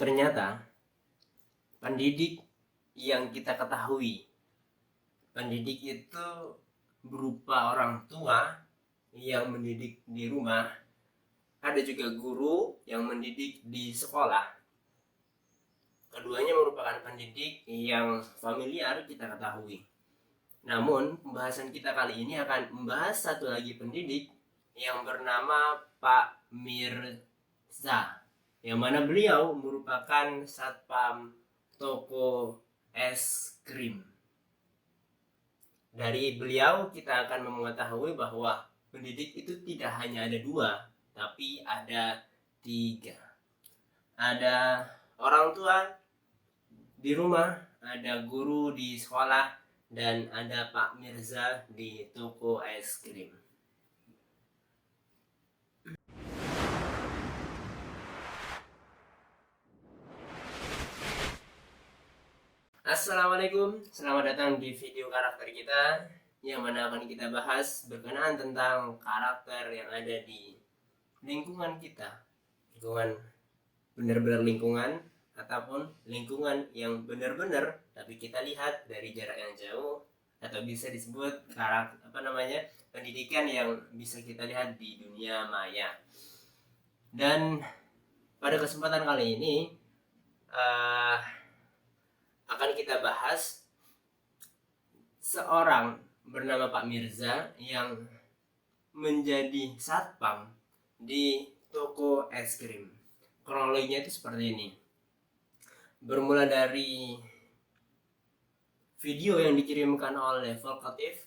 Ternyata pendidik yang kita ketahui, pendidik itu berupa orang tua yang mendidik di rumah, ada juga guru yang mendidik di sekolah. Keduanya merupakan pendidik yang familiar kita ketahui. Namun pembahasan kita kali ini akan membahas satu lagi pendidik yang bernama Pak Mirza, yang mana beliau merupakan satpam toko es krim. Dari beliau kita akan mengetahui bahwa pendidik itu tidak hanya ada dua, tapi ada tiga. Ada orang tua di rumah, ada guru di sekolah, dan ada Pak Mirza di toko es krim. Assalamualaikum, selamat datang di video karakter kita, yang mana akan kita bahas berkenaan tentang karakter yang ada di lingkungan kita. Lingkungan benar-benar lingkungan, ataupun lingkungan yang benar-benar tapi kita lihat dari jarak yang jauh, atau bisa disebut pendidikan yang bisa kita lihat di dunia maya. Dan pada kesempatan kali ini akan kita bahas seorang bernama Pak Mirza yang menjadi satpam di toko es krim. Kronologinya itu seperti ini. Bermula dari video yang dikirimkan oleh Volkatif,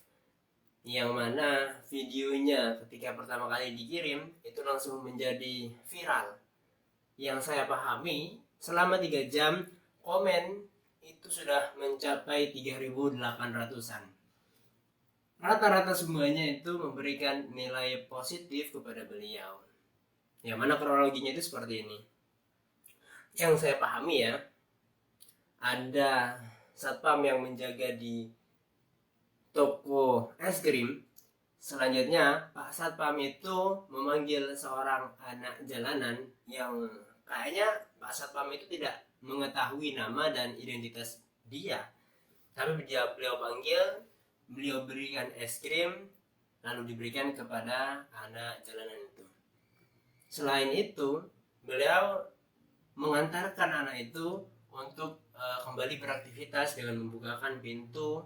yang mana videonya ketika pertama kali dikirim itu langsung menjadi viral. Yang saya pahami selama 3 jam komen itu sudah mencapai 3.800-an. Rata-rata semuanya itu memberikan nilai positif kepada beliau. Yang mana kronologinya itu seperti ini. Yang saya pahami ya, ada satpam yang menjaga di toko es krim. Selanjutnya Pak Satpam itu memanggil seorang anak jalanan yang kayaknya Pak Satpam itu tidak mengetahui nama dan identitas dia. Tapi beliau panggil, beliau berikan es krim, lalu diberikan kepada anak jalanan itu. Selain itu, beliau mengantarkan anak itu untuk kembali beraktivitas dengan membukakan pintu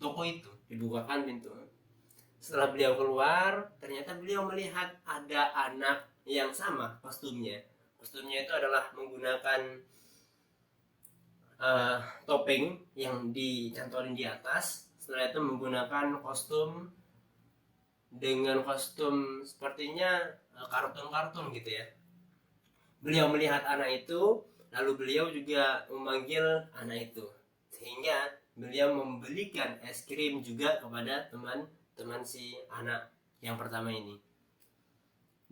toko itu, dibukakan pintu. Setelah beliau keluar, ternyata beliau melihat ada anak yang sama kostumnya. Kostumnya itu adalah menggunakan topeng yang dicantolin di atas. Setelah itu menggunakan kostum dengan kostum sepertinya kartun-kartun gitu ya. Beliau melihat anak itu, lalu beliau juga memanggil anak itu, sehingga beliau membelikan es krim juga kepada teman-teman si anak yang pertama ini.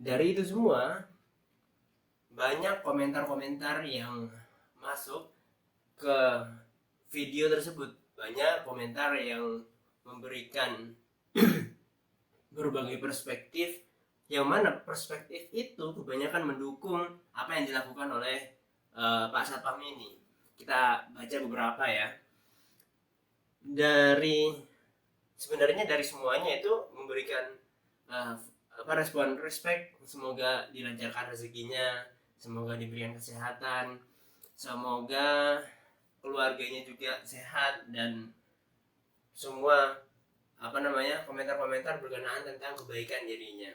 Dari itu semua, banyak komentar-komentar yang masuk ke video tersebut. Banyak komentar yang memberikan berbagai perspektif, yang mana perspektif itu kebanyakan mendukung apa yang dilakukan oleh Pak Satpam ini. Kita baca beberapa ya. Sebenarnya dari semuanya itu memberikan respon respect, semoga dilancarkan rezekinya, semoga diberikan kesehatan, semoga keluarganya juga sehat, dan semua komentar-komentar berkenaan tentang kebaikan dirinya.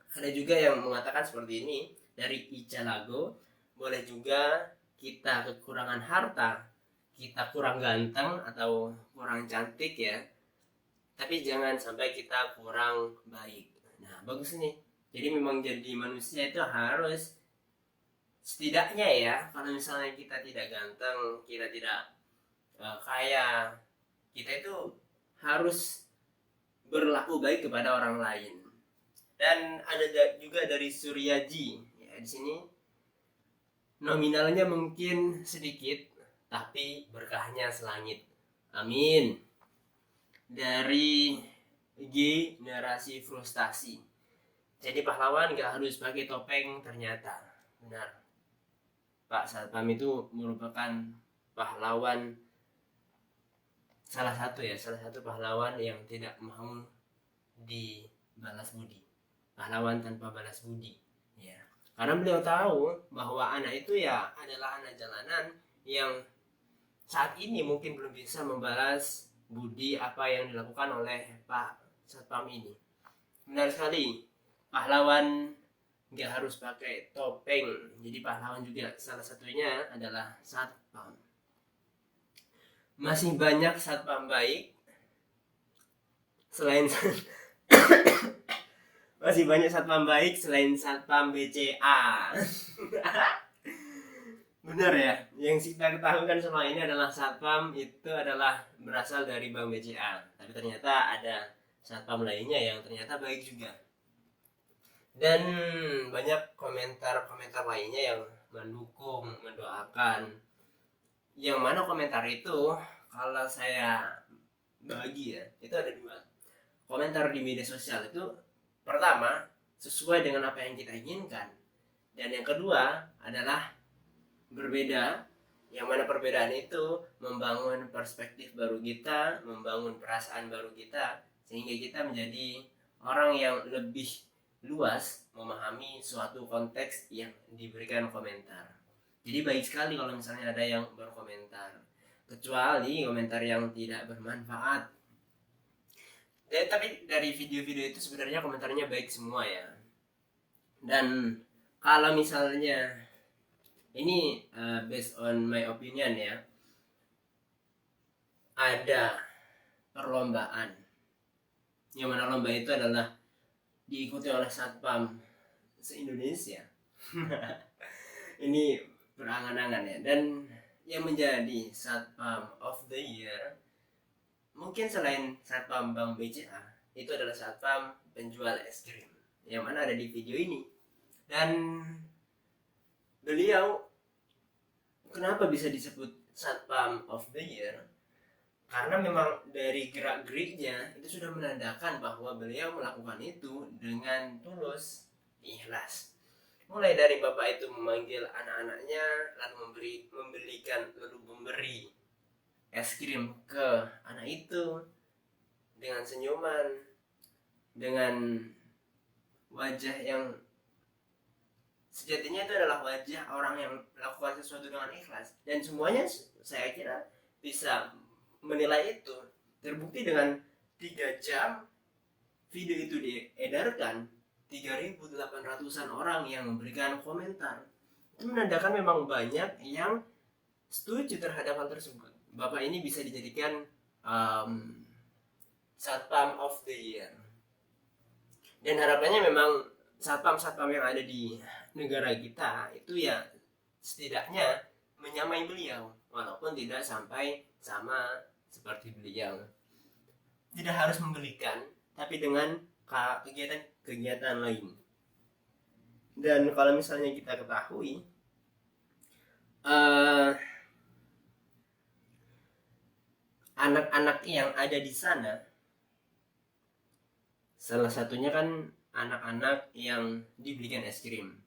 Ada juga yang mengatakan seperti ini, dari Ica Lago, boleh juga kita kekurangan harta, kita kurang ganteng atau kurang cantik ya, tapi jangan sampai kita kurang baik. Nah, bagus nih. Jadi memang jadi manusia itu harus setidaknya ya, kalau misalnya kita tidak ganteng, kita tidak kaya, kita itu harus berlaku baik kepada orang lain. Dan ada juga dari Suryaji ya, di sini nominalnya mungkin sedikit, tapi berkahnya selangit. Amin. Dari G Narasi Frustasi, jadi pahlawan gak harus pakai topeng ternyata. benar, Pak Satpam itu merupakan pahlawan, salah satu pahlawan yang tidak mau dibalas budi, pahlawan tanpa balas budi ya, karena beliau tahu bahwa anak itu ya adalah anak jalanan yang saat ini mungkin belum bisa membalas budi apa yang dilakukan oleh Pak Satpam ini. Benar sekali, pahlawan nggak harus pakai topeng, jadi pahlawan juga salah satunya adalah satpam. Masih banyak satpam baik selain masih banyak satpam baik selain satpam BCA. Benar ya, yang kita ketahui kan selama ini adalah satpam itu adalah berasal dari Bank BCA, tapi ternyata ada satpam lainnya yang ternyata baik juga. Dan banyak komentar-komentar lainnya yang mendukung, mendoakan. Yang mana komentar itu kalau saya bagi ya, itu ada dua. Komentar di media sosial itu pertama sesuai dengan apa yang kita inginkan, dan yang kedua adalah berbeda, yang mana perbedaan itu membangun perspektif baru kita, membangun perasaan baru kita, sehingga kita menjadi orang yang lebih luas memahami suatu konteks yang diberikan komentar. Jadi baik sekali kalau misalnya ada yang berkomentar, kecuali komentar yang tidak bermanfaat. Tapi dari video-video itu sebenarnya komentarnya baik semua ya. Dan kalau misalnya ini based on my opinion ya, ada perlombaan, yang mana lomba itu adalah diikuti oleh satpam se-Indonesia. Ini berangan-angan ya. Dan yang menjadi satpam of the year mungkin selain satpam Bank BCA, itu adalah satpam penjual es krim yang mana ada di video ini. Dan beliau kenapa bisa disebut satpam of the year? Karena memang dari gerak-geriknya itu sudah menandakan bahwa beliau melakukan itu dengan tulus, ikhlas. Mulai dari bapak itu memanggil anak-anaknya, lalu memberi es krim ke anak itu dengan senyuman, dengan wajah yang sejatinya itu adalah wajah orang yang melakukan sesuatu dengan ikhlas. Dan semuanya saya kira bisa menilai itu, terbukti dengan 3 jam video itu diedarkan, 3.800-an orang yang memberikan komentar. Itu menandakan memang banyak yang setuju terhadap hal tersebut. Bapak ini bisa dijadikan satpam of the year. Dan harapannya memang satpam-satpam yang ada di negara kita itu ya setidaknya menyamai beliau, walaupun tidak sampai sama seperti beliau. Tidak harus membelikan, tapi dengan kegiatan-kegiatan lain. Dan kalau misalnya kita ketahui anak-anak yang ada di sana, salah satunya kan anak-anak yang dibelikan es krim,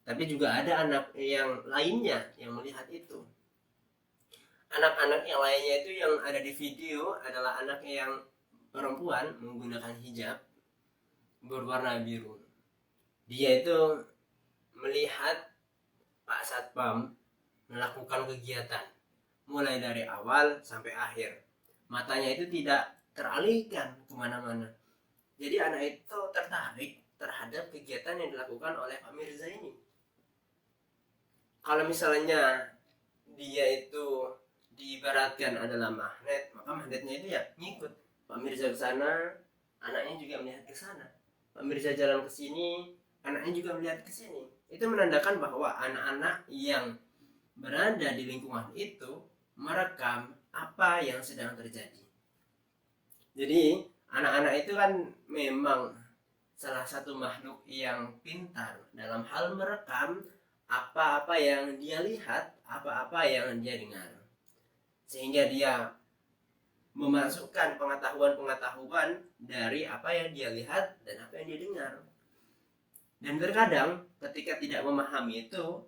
tapi juga ada anak yang lainnya yang melihat itu. Anak-anak yang lainnya itu yang ada di video adalah anak yang perempuan menggunakan hijab berwarna biru. Dia itu melihat Pak Satpam melakukan kegiatan mulai dari awal sampai akhir. Matanya itu tidak teralihkan kemana-mana. Jadi anak itu tertarik terhadap kegiatan yang dilakukan oleh Pak Mirza ini. Kalau misalnya dia itu diibaratkan adalah magnet, maka magnetnya itu ya ngikut. Pak Mirza ke sana, anaknya juga melihat ke sana. Pak Mirza jalan ke sini, anaknya juga melihat ke sini. Itu menandakan bahwa anak-anak yang berada di lingkungan itu merekam apa yang sedang terjadi. Jadi anak-anak itu kan memang salah satu makhluk yang pintar dalam hal merekam apa-apa yang dia lihat, apa-apa yang dia dengar, sehingga dia memasukkan pengetahuan-pengetahuan dari apa yang dia lihat dan apa yang dia dengar. Dan terkadang ketika tidak memahami itu,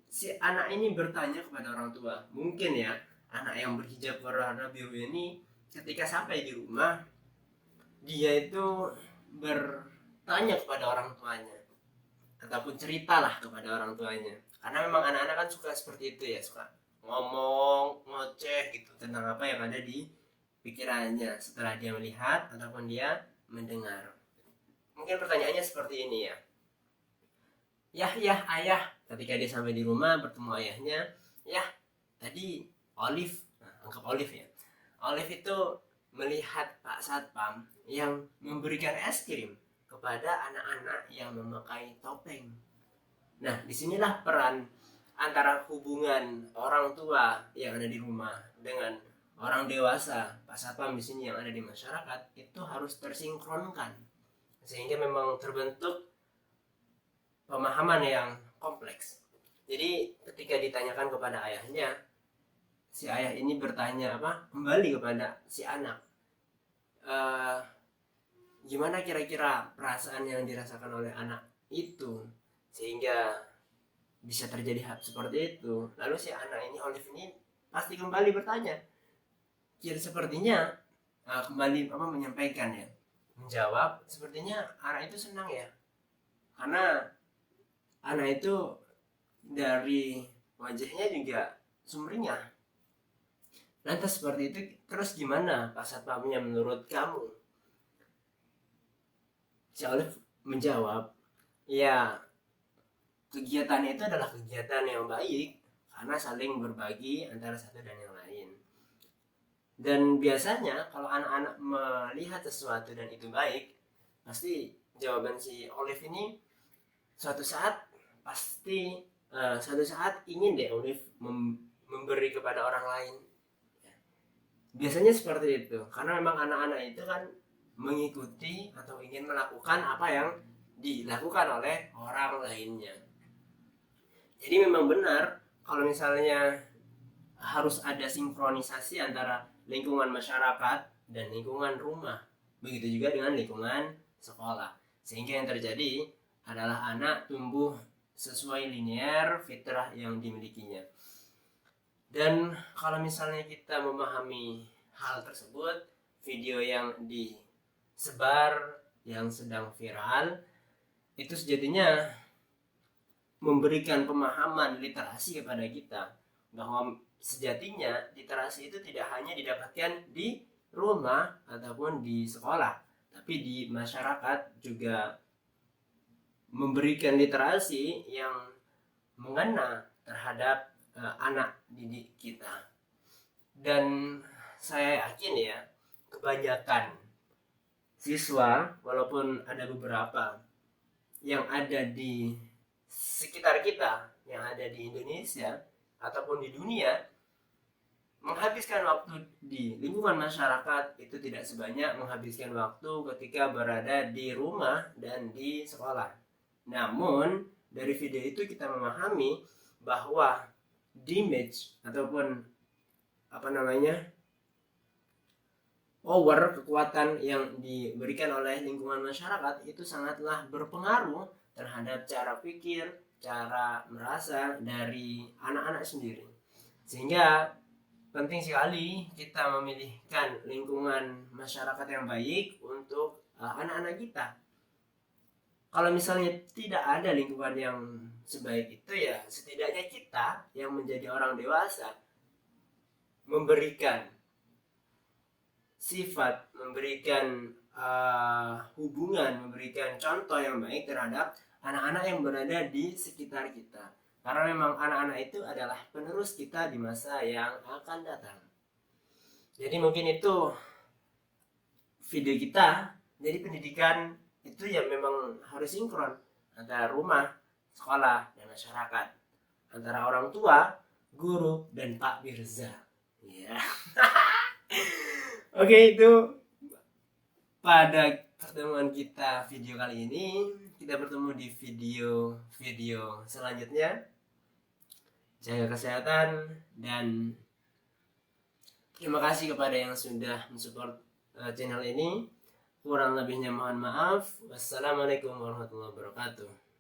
si anak ini bertanya kepada orang tua. Mungkin ya, anak yang berhijab warna biru ini ketika sampai di rumah, dia itu bertanya kepada orang tuanya ataupun ceritalah kepada orang tuanya, karena memang anak-anak kan suka seperti itu ya, suka ngomong ngoceh gitu tentang apa yang ada di pikirannya setelah dia melihat ataupun dia mendengar. Mungkin pertanyaannya seperti ini ya, ya ayah, ketika dia sampai di rumah bertemu ayahnya, ya tadi Olive, nah, anggap Olive ya, Olive itu melihat Pak Satpam yang memberikan es krim kepada anak-anak yang memakai topeng. Nah, disinilah peran antara hubungan orang tua yang ada di rumah dengan orang dewasa, Pak Satpam di sini yang ada di masyarakat, itu harus tersinkronkan sehingga memang terbentuk pemahaman yang kompleks. Jadi ketika ditanyakan kepada ayahnya, si ayah ini bertanya kembali kepada si anak, gimana kira-kira perasaan yang dirasakan oleh anak itu sehingga bisa terjadi hal seperti itu. Lalu si anak ini, Olive ini, pasti kembali bertanya, sepertinya kembali menyampaikan ya, menjawab, sepertinya anak itu senang ya, karena anak itu dari wajahnya juga sumringah. Lantas seperti itu, terus gimana Pak Satpamnya menurut kamu? Si Olive menjawab, ya kegiatan itu adalah kegiatan yang baik karena saling berbagi antara satu dan yang lain. Dan biasanya kalau anak-anak melihat sesuatu dan itu baik, pasti jawaban si Olive ini suatu saat ingin deh Olive memberi kepada orang lain. Biasanya seperti itu, karena memang anak-anak itu kan mengikuti atau ingin melakukan apa yang dilakukan oleh orang lainnya. Jadi memang benar kalau misalnya harus ada sinkronisasi antara lingkungan masyarakat dan lingkungan rumah. Begitu juga dengan lingkungan sekolah. Sehingga yang terjadi adalah anak tumbuh sesuai linear fitrah yang dimilikinya. Dan kalau misalnya kita memahami hal tersebut, video yang disebar yang sedang viral itu sejatinya memberikan pemahaman literasi kepada kita, bahwa sejatinya literasi itu tidak hanya didapatkan di rumah ataupun di sekolah, tapi di masyarakat juga memberikan literasi yang mengena terhadap anak didik kita. Dan saya yakin ya, kebanyakan siswa, walaupun ada beberapa yang ada di sekitar kita, yang ada di Indonesia ataupun di dunia, menghabiskan waktu di lingkungan masyarakat itu tidak sebanyak menghabiskan waktu ketika berada di rumah dan di sekolah. Namun dari video itu kita memahami bahwa damage ataupun power, kekuatan yang diberikan oleh lingkungan masyarakat itu sangatlah berpengaruh terhadap cara pikir, cara merasa dari anak-anak sendiri. Sehingga penting sekali kita memilihkan lingkungan masyarakat yang baik untuk anak-anak kita. Kalau misalnya tidak ada lingkungan yang sebaik itu, ya setidaknya kita yang menjadi orang dewasa memberikan sifat, memberikan hubungan, memberikan contoh yang baik terhadap anak-anak yang berada di sekitar kita. Karena memang anak-anak itu adalah penerus kita di masa yang akan datang. Jadi mungkin itu video kita. Jadi pendidikan itu ya memang harus sinkron antara rumah, sekolah, dan masyarakat. Antara orang tua, guru, dan Pak Mirza. Ya. Oke, itu pada pertemuan kita video kali ini. Kita bertemu di video selanjutnya. Jaga kesehatan dan terima kasih kepada yang sudah mensupport channel ini. Kurang lebihnya mohon maaf. Wassalamualaikum warahmatullahi wabarakatuh.